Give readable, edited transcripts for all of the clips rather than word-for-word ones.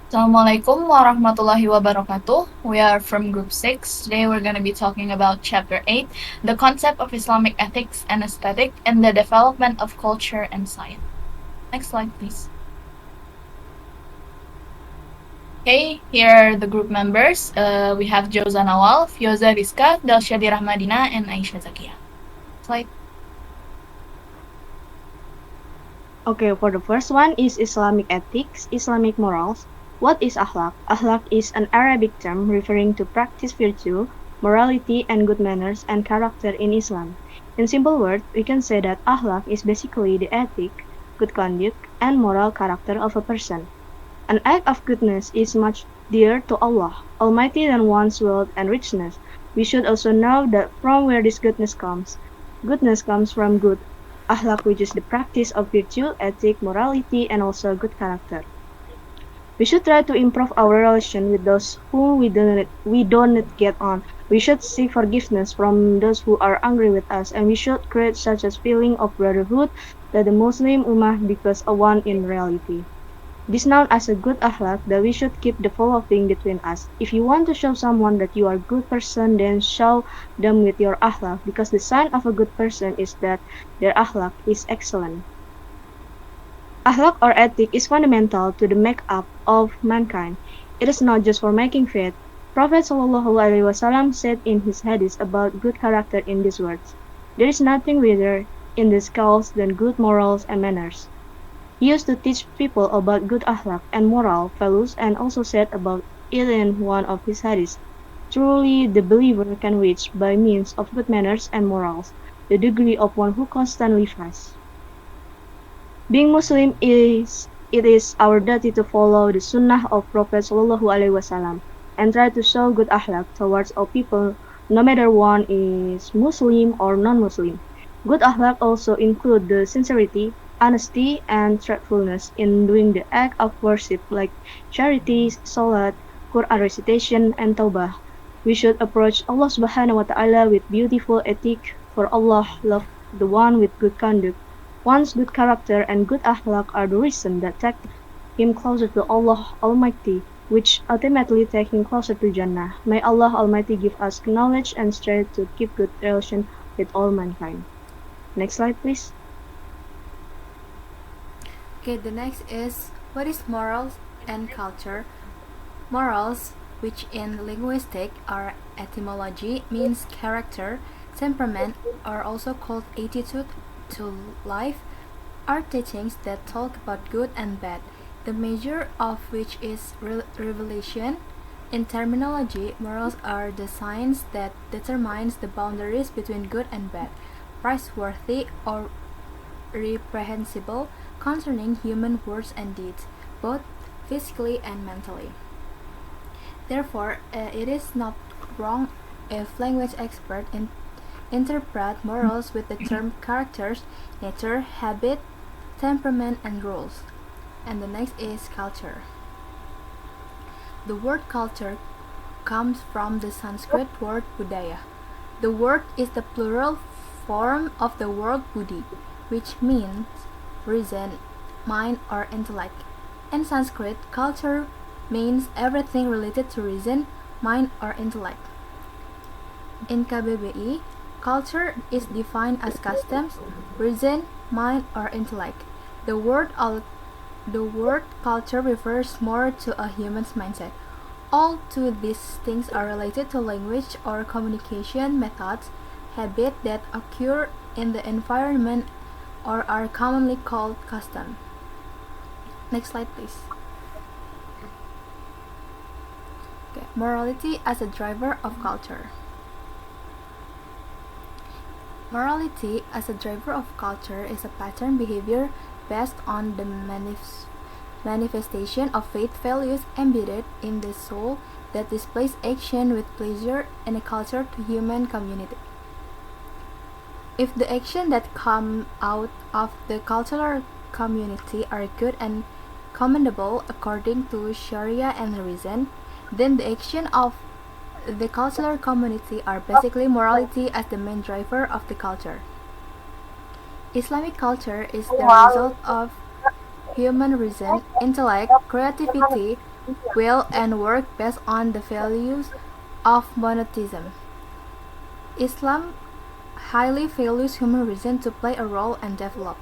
Assalamualaikum warahmatullahi wabarakatuh. We are from Group 6. Today we're going to be talking about Chapter 8, the concept of Islamic ethics and aesthetic and the development of culture and science. Next slide, please. Okay, here are the group members. We have Joza Nawal, Fioza Rizka, Dalshadi Rahmadina, and Aisha Zakia. Slide. Okay, for the first one is Islamic ethics, Islamic morals. What is akhlaq? Akhlaq is an Arabic term referring to practice virtue, morality, and good manners and character in Islam. In simple words, we can say that akhlaq is basically the ethic, good conduct, and moral character of a person. An act of goodness is much dearer to Allah Almighty than one's wealth and richness. We should also know that from where this goodness comes. Goodness comes from good akhlaq, which is the practice of virtue, ethic, morality, and also good character. We should try to improve our relation with those whom we don't get on. We should seek forgiveness from those who are angry with us, and we should create such a feeling of brotherhood that the Muslim Ummah becomes a one in reality. It is known as a good akhlaq that we should keep the following between us. If you want to show someone that you are a good person, then show them with your akhlaq, because the sign of a good person is that their akhlaq is excellent. Akhlaq or ethic is fundamental to the make-up of mankind. It is not just for making faith. Prophet ﷺ said in his hadith about good character in these words, "There is nothing greater in the scales than good morals and manners." He used to teach people about good akhlaq and moral values and also said about it in one of his hadiths, "Truly the believer can reach, by means of good manners and morals, the degree of one who constantly fasts." Being Muslim it is our duty to follow the sunnah of Prophet ﷺ and try to show good akhlaq towards all people, no matter one is Muslim or non-Muslim. Good akhlaq also include the sincerity, honesty, and truthfulness in doing the act of worship like charity, salat, Quran recitation, and tawbah. We should approach Allah Subhanahu wa Ta'ala with beautiful ethic, for Allah loves the one with good conduct. One's good character and good akhlaq are the reason that take him closer to Allah Almighty, which ultimately take him closer to Jannah. May Allah Almighty give us knowledge and strength to keep good relation with all mankind. Next slide, please. Okay, the next is what is morals and culture? Morals, which in linguistic or etymology means character, temperament, or also called attitude to life, are teachings that talk about good and bad, the measure of which is revelation. In terminology, morals are the science that determines the boundaries between good and bad, praiseworthy or reprehensible concerning human words and deeds, both physically and mentally. Therefore, it is not wrong if language experts interpret morals with the term characters, nature, habit, temperament, and rules. And the next is culture. The word culture comes from the Sanskrit word budaya. The word is the plural form of the word buddhi, which means reason, mind, or intellect. In Sanskrit, culture means everything related to reason, mind, or intellect. In KBBI, culture is defined as customs, reason, mind, or intellect. The word culture refers more to a human's mindset. All two these things are related to language or communication methods, habits that occur in the environment or are commonly called custom. Next slide, please. Okay. Morality as a driver of culture. Morality as a driver of culture is a pattern behavior based on the manifestation of faith values embedded in the soul that displays action with pleasure in a culture to human community. If the action that come out of the cultural community are good and commendable according to Sharia and reason, then the action of the cultural community are basically morality as the main driver of the culture. Islamic culture is the result of human reason, intellect, creativity, will, and work based on the values of monotheism. Islam highly values human reason to play a role and develop.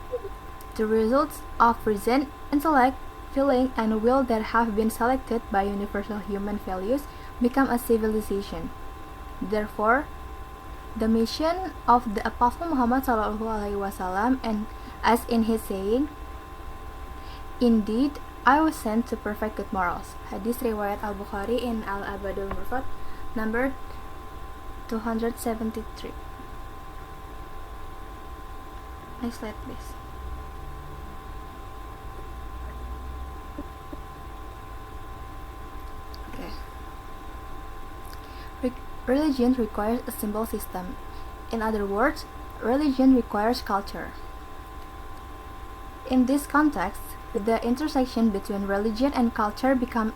The results of reason, intellect, feeling, and will that have been selected by universal human values become a civilization. Therefore, the mission of the Apostle Muhammad SAW, and as in his saying, "Indeed, I was sent to perfect good morals." Hadis riwayat Al-Bukhari in Al-Adabul Mufrad, number 273. Next slide, please. Okay. Religion requires a symbol system. In other words, religion requires culture. In this context, the intersection between religion and culture becomes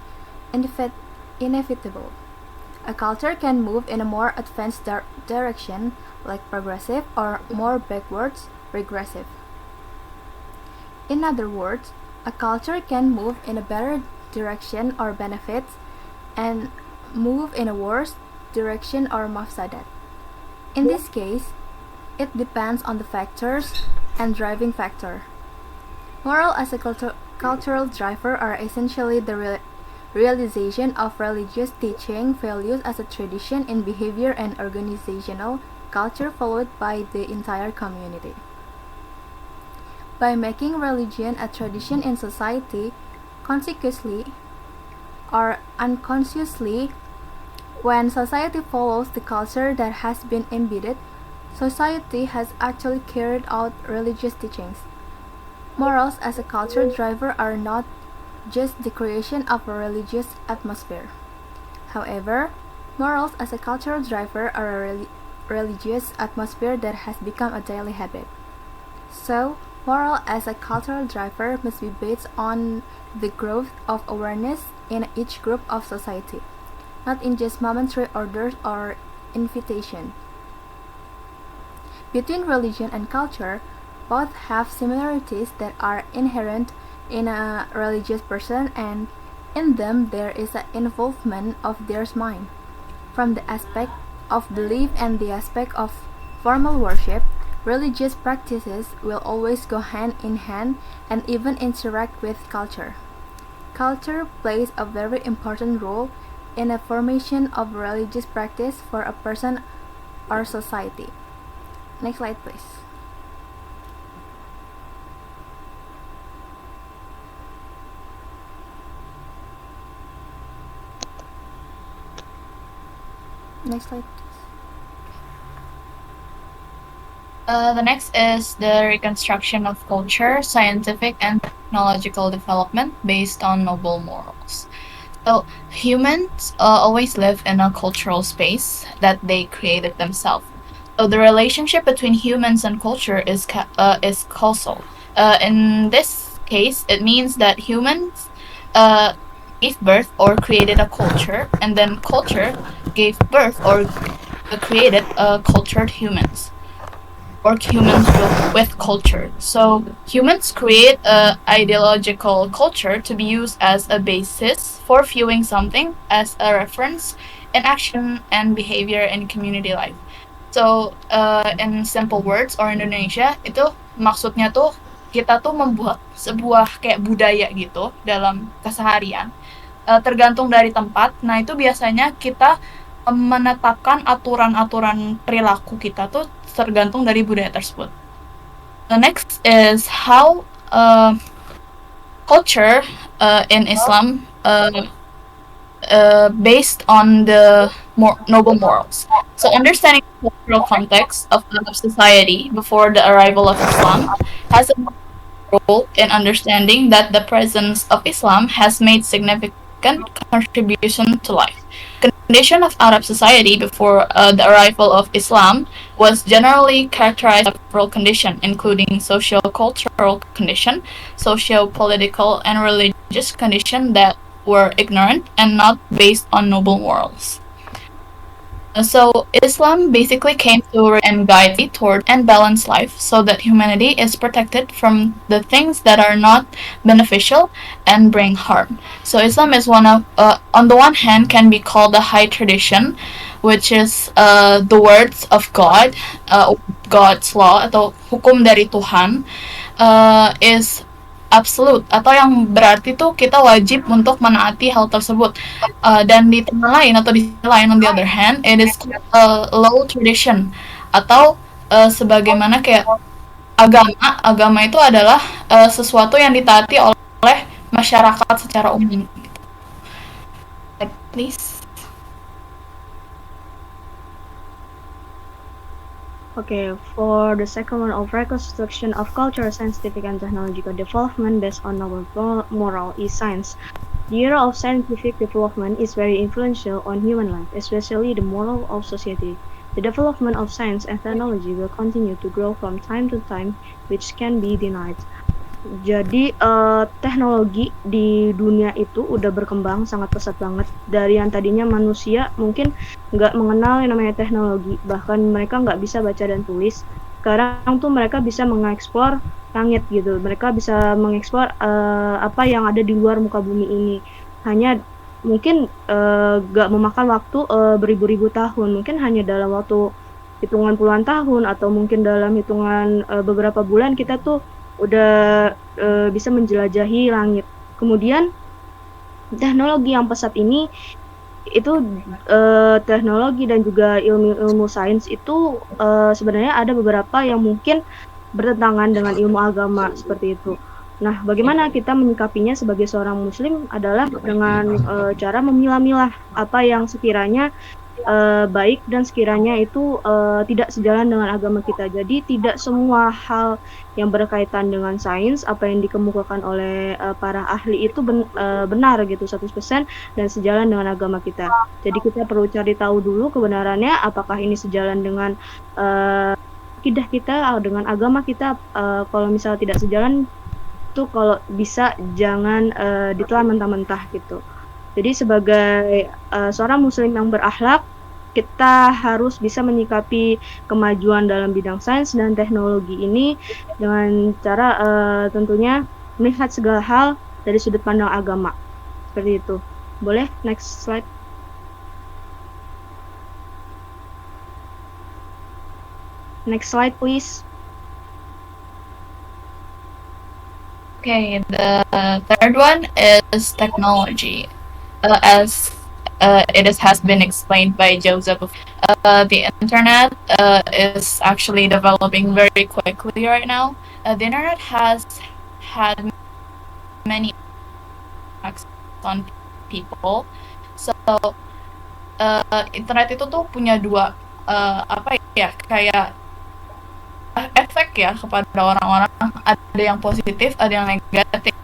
inevitable. A culture can move in a more advanced direction, like progressive, or more backwards, regressive. In other words, a culture can move in a better direction or benefits, and move in a worse direction or mafsadat. In this case, it depends on the factors and driving factor. Moral as a cultural driver are essentially the realization of religious teaching values as a tradition in behavior and organizational culture followed by the entire community. By making religion a tradition in society, consciously or unconsciously, when society follows the culture that has been embedded, society has actually carried out religious teachings. Morals as a culture driver are not just the creation of a religious atmosphere. However, morals as a cultural driver are a religious atmosphere that has become a daily habit. So, moral as a cultural driver must be based on the growth of awareness in each group of society, not in just momentary orders or invitation. Between religion and culture, both have similarities that are inherent in a religious person, and in them there is an involvement of their mind. From the aspect of belief and the aspect of formal worship, religious practices will always go hand in hand and even interact with culture. Culture plays a very important role in the formation of religious practice for a person or society. Next slide, please. Next slide, please. The next is the reconstruction of culture, scientific and technological development based on noble morals. So humans always live in a cultural space that they created themselves. So the relationship between humans and culture is causal. In this case, it means that humans gave birth or created a culture, and then culture gave birth or created cultured humans or humans with culture. So humans create a ideological culture to be used as a basis for viewing something as a reference in action and behavior in community life. So in simple words or Indonesia itu maksudnya tuh kita tuh membuat sebuah kayak budaya gitu dalam keseharian. Tergantung dari tempat. Nah, itu biasanya kita menetapkan aturan-aturan perilaku kita tuh tergantung dari budaya tersebut. The next is how culture in Islam based on the noble morals. So understanding the cultural context of society before the arrival of Islam has a role in understanding that the presence of Islam has made significant contribution to life. Condition of Arab society before the arrival of Islam was generally characterized by several conditions, including socio-cultural condition, socio-political, and religious condition that were ignorant and not based on noble morals. So Islam basically came to and guide toward and balance life so that humanity is protected from the things that are not beneficial and bring harm. So Islam is on the one hand, can be called a high tradition, which is the words of God, God's law atau hukum dari Tuhan, is absolute atau yang berarti tuh kita wajib untuk menaati hal tersebut. Dan di tengah lain atau di sisi lain, on the other hand, it is low tradition atau sebagaimana kayak agama itu adalah sesuatu yang ditaati oleh masyarakat secara umum. Please. Okay, for the second one of reconstruction of cultural, scientific, and technological development based on noble moral is science. The era of scientific development is very influential on human life, especially the moral of society. The development of science and technology will continue to grow from time to time, which can be denied. Jadi teknologi di dunia itu udah berkembang sangat pesat banget. Dari yang tadinya manusia mungkin nggak mengenal yang namanya teknologi, bahkan mereka nggak bisa baca dan tulis. Sekarang tuh mereka bisa mengeksplor langit gitu. Mereka bisa mengeksplor apa yang ada di luar muka bumi ini. Hanya mungkin nggak memakan waktu beribu-ribu tahun. Mungkin hanya dalam waktu hitungan puluhan tahun atau mungkin dalam hitungan beberapa bulan kita tuh udah bisa menjelajahi langit. Kemudian teknologi yang pesat ini itu teknologi dan juga ilmu sains itu sebenarnya ada beberapa yang mungkin bertentangan dengan ilmu agama seperti itu. Nah, bagaimana kita menyikapinya sebagai seorang muslim adalah dengan cara memilah-milah apa yang sekiranya baik dan sekiranya itu tidak sejalan dengan agama kita. Jadi tidak semua hal yang berkaitan dengan sains apa yang dikemukakan oleh para ahli itu benar gitu 100% dan sejalan dengan agama kita. Jadi kita perlu cari tahu dulu kebenarannya apakah ini sejalan dengan akidah kita atau dengan agama kita. Kalau misalnya tidak sejalan itu kalau bisa jangan ditelan mentah-mentah gitu. Jadi sebagai seorang muslim yang berakhlak, kita harus bisa menyikapi kemajuan dalam bidang sains dan teknologi ini dengan cara tentunya melihat segala hal dari sudut pandang agama. Seperti itu. Boleh next slide. Next slide please. Okay, the third one is technology. As has been explained by Joseph, the internet is actually developing very quickly right now. The internet has had many impacts on people. So, internet itu tuh punya dua kayak efek ya kepada orang-orang, ada yang positif, ada yang negatif.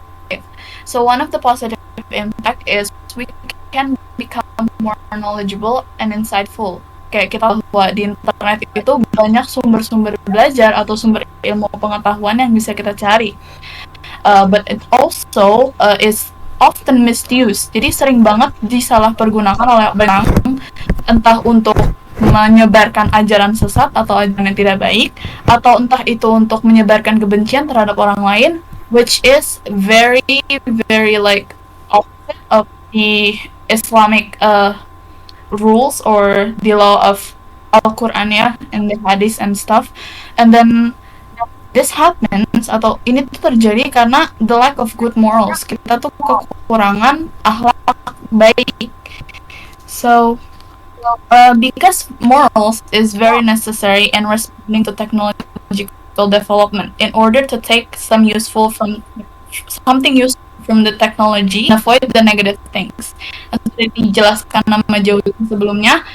So one of the positive impact is we can become more knowledgeable and insightful. Kayak kita bahwa di internet itu banyak sumber-sumber belajar atau sumber ilmu pengetahuan yang bisa kita cari. But it also is often misused. Jadi sering banget disalahpergunakan oleh orang, entah untuk menyebarkan ajaran sesat atau ajaran yang tidak baik, atau entah itu untuk menyebarkan kebencian terhadap orang lain, which is very like opposite of the Islamic rules or the law of Al-Quran ya, and the hadith and stuff. And then this happens atau ini tuh terjadi karena the lack of good morals. Kita tuh kekurangan akhlak baik. So because morals is very necessary in responding to technological development in order to take something useful from the technology and avoid the negative things. Seperti dijelaskan nama Joe sebelumnya,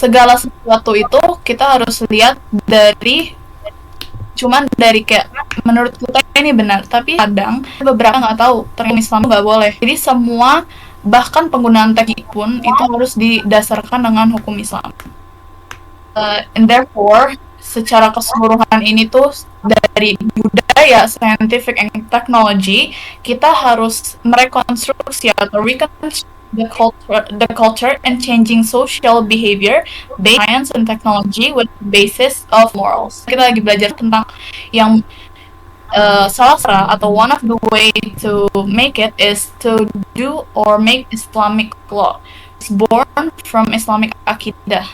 segala sesuatu itu kita harus lihat dari kayak menurut kita ini benar, tapi kadang beberapa nggak tahu ternyata Islam nggak boleh. Jadi semua bahkan penggunaan teknik pun itu harus didasarkan dengan hukum Islam. And therefore, secara keseluruhan ini tuh dari budaya, scientific and technology, kita harus merekonstruksi atau the culture and changing social behavior based on science and technology with the basis of morals. Kita lagi belajar tentang yang salah atau one of the way to make it is to do or make Islamic law. It's born from Islamic akidah.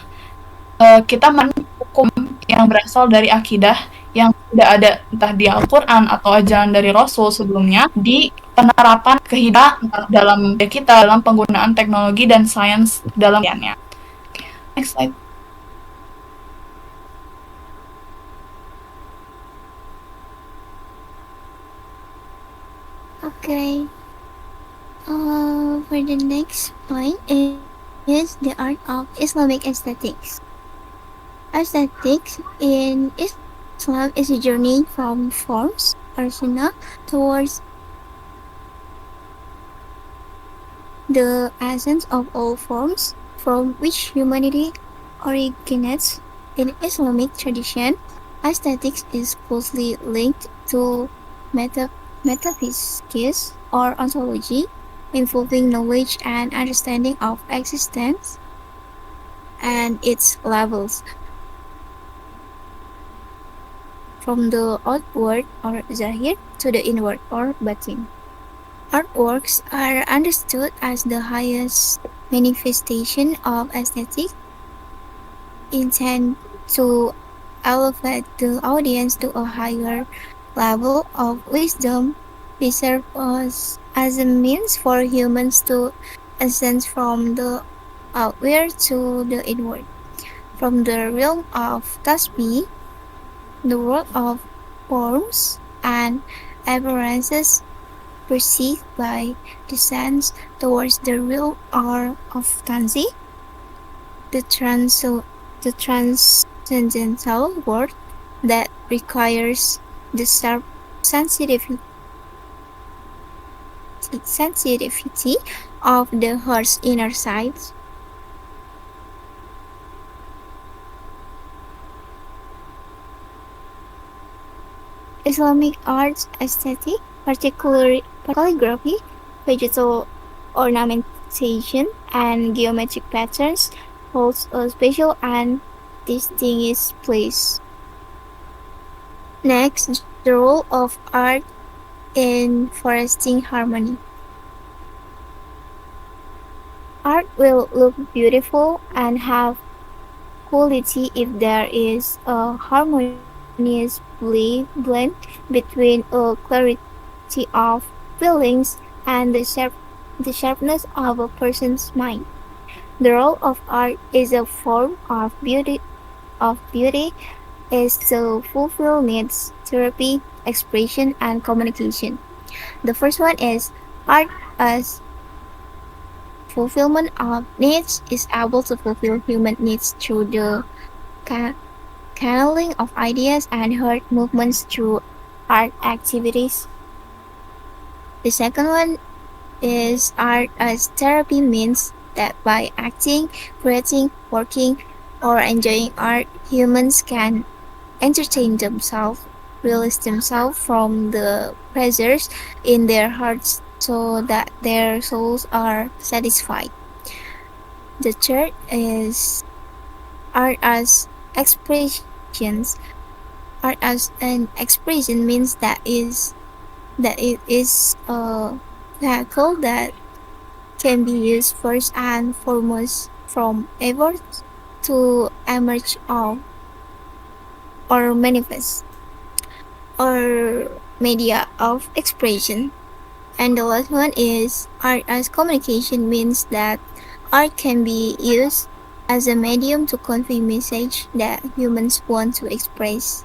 Kita hukum yang berasal dari akidah yang tidak ada entah di Al-Quran atau ajaran dari Rasul sebelumnya di penerapan kehidupan dalam kita dalam penggunaan teknologi dan sains dalam kehidupannya. Next slide. Okay. For the next point is the art of Islamic aesthetics. Aesthetics in Islam is a journey from forms, arsenal, towards the essence of all forms from which humanity originates. In Islamic tradition, aesthetics is closely linked to metaphysics or ontology, involving knowledge and understanding of existence and its levels. From the outward or zahir to the inward or batin. Artworks are understood as the highest manifestation of aesthetic intent to elevate the audience to a higher level of wisdom. They serve as a means for humans to ascend from the outward to the inward, from the realm of tasbih, the world of forms and appearances perceived by the sense, towards the realm of tanzi, the transcendental world that requires the sharp sensitivity of the heart's inner sides. Islamic arts aesthetic, particularly calligraphy, vegetal ornamentation, and geometric patterns, holds a special and distinguished place. Next, the role of art in fostering harmony. Art will look beautiful and have quality if there is a harmonious blend between a clarity of feelings and the sharpness of a person's mind. The role of art is a form of beauty is to fulfill needs, therapy, expression, and communication. The first one is art as fulfillment of needs is able to fulfill human needs through the channeling of ideas and heart movements through art activities. The second one is art as therapy means that by acting, creating, working, or enjoying art, humans can entertain themselves, release themselves from the pressures in their hearts so that their souls are satisfied. The third is art as expressions. Art as an expression means that it is a vehicle that can be used first and foremost from effort to emerge of or manifest or media of expression. And the last one is art as communication means that art can be used as a medium to convey message that humans want to express.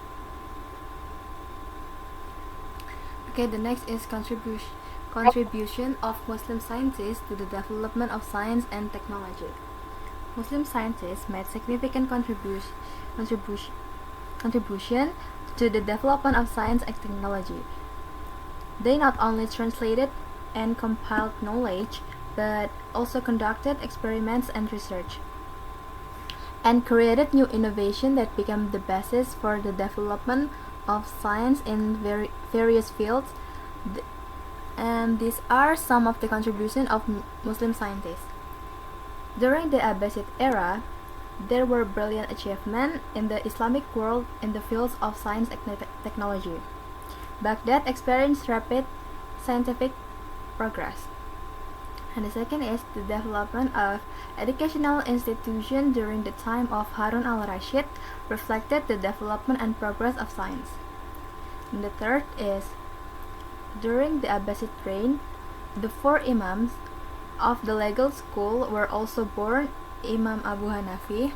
Okay, the next is contribution of Muslim scientists to the development of science and technology. Muslim scientists made significant contribution to the development of science and technology. They not only translated and compiled knowledge, but also conducted experiments and research, and created new innovation that became the basis for the development of science in various fields, And these are some of the contributions of Muslim scientists. During the Abbasid era, there were brilliant achievements in the Islamic world in the fields of science and technology. Baghdad experienced rapid scientific progress. And the second is the development of educational institutions during the time of Harun al-Rashid reflected the development and progress of science. And the third is during the Abbasid reign, the four imams of the legal school were also born: Imam Abu Hanafi,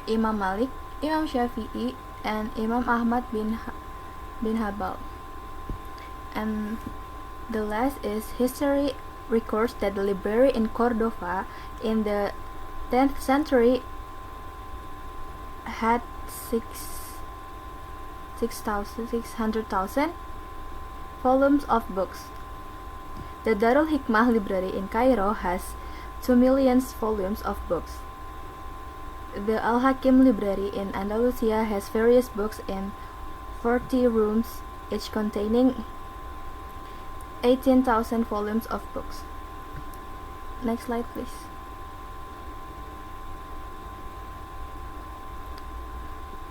Imam Malik, Imam Shafi'i, and Imam Ahmad bin Hanbal. And the last is history records that the library in Cordova in the 10th century had 600,000 volumes of books. The Darul Hikmah library in Cairo has 2 million volumes of books. The Al-Hakim library in Andalusia has various books in 40 rooms, each containing 18,000 volumes of books. Next slide, please.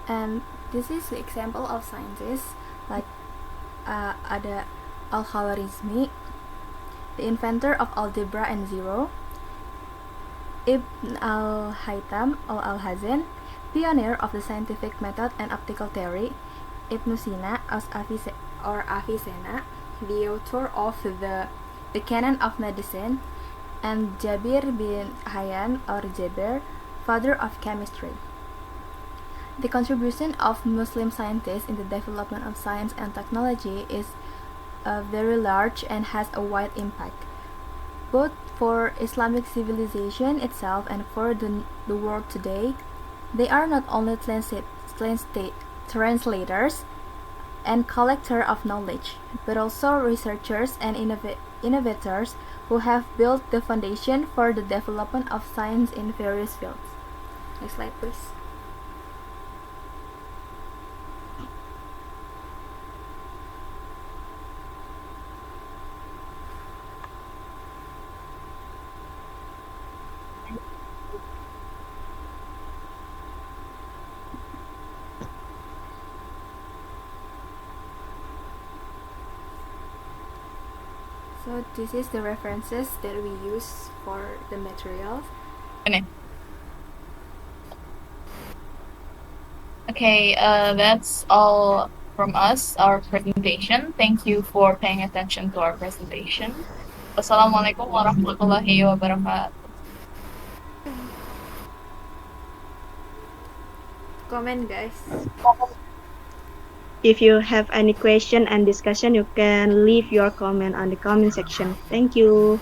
And this is the example of scientists like ada Al-Khwarizmi, the inventor of algebra and zero; Ibn al-Haytham or Al-Hazen, pioneer of the scientific method and optical theory; Ibn Sina or Avicenna, the author of the Canon of Medicine; and Jabir bin Hayyan or Jaber, father of chemistry. The contribution of Muslim scientists in the development of science and technology is very large and has a wide impact, both for Islamic civilization itself and for the world today. They are not only translators and collectors of knowledge, but also researchers and innovators who have built the foundation for the development of science in various fields. Next slide, please. So this is the references that we use for the materials. Okay, that's all from us, our presentation. Thank you for paying attention to our presentation. Wassalamualaikum warahmatullahi wabarakatuh. Comment, guys. If you have any question and discussion, you can leave your comment on the comment section. Thank you.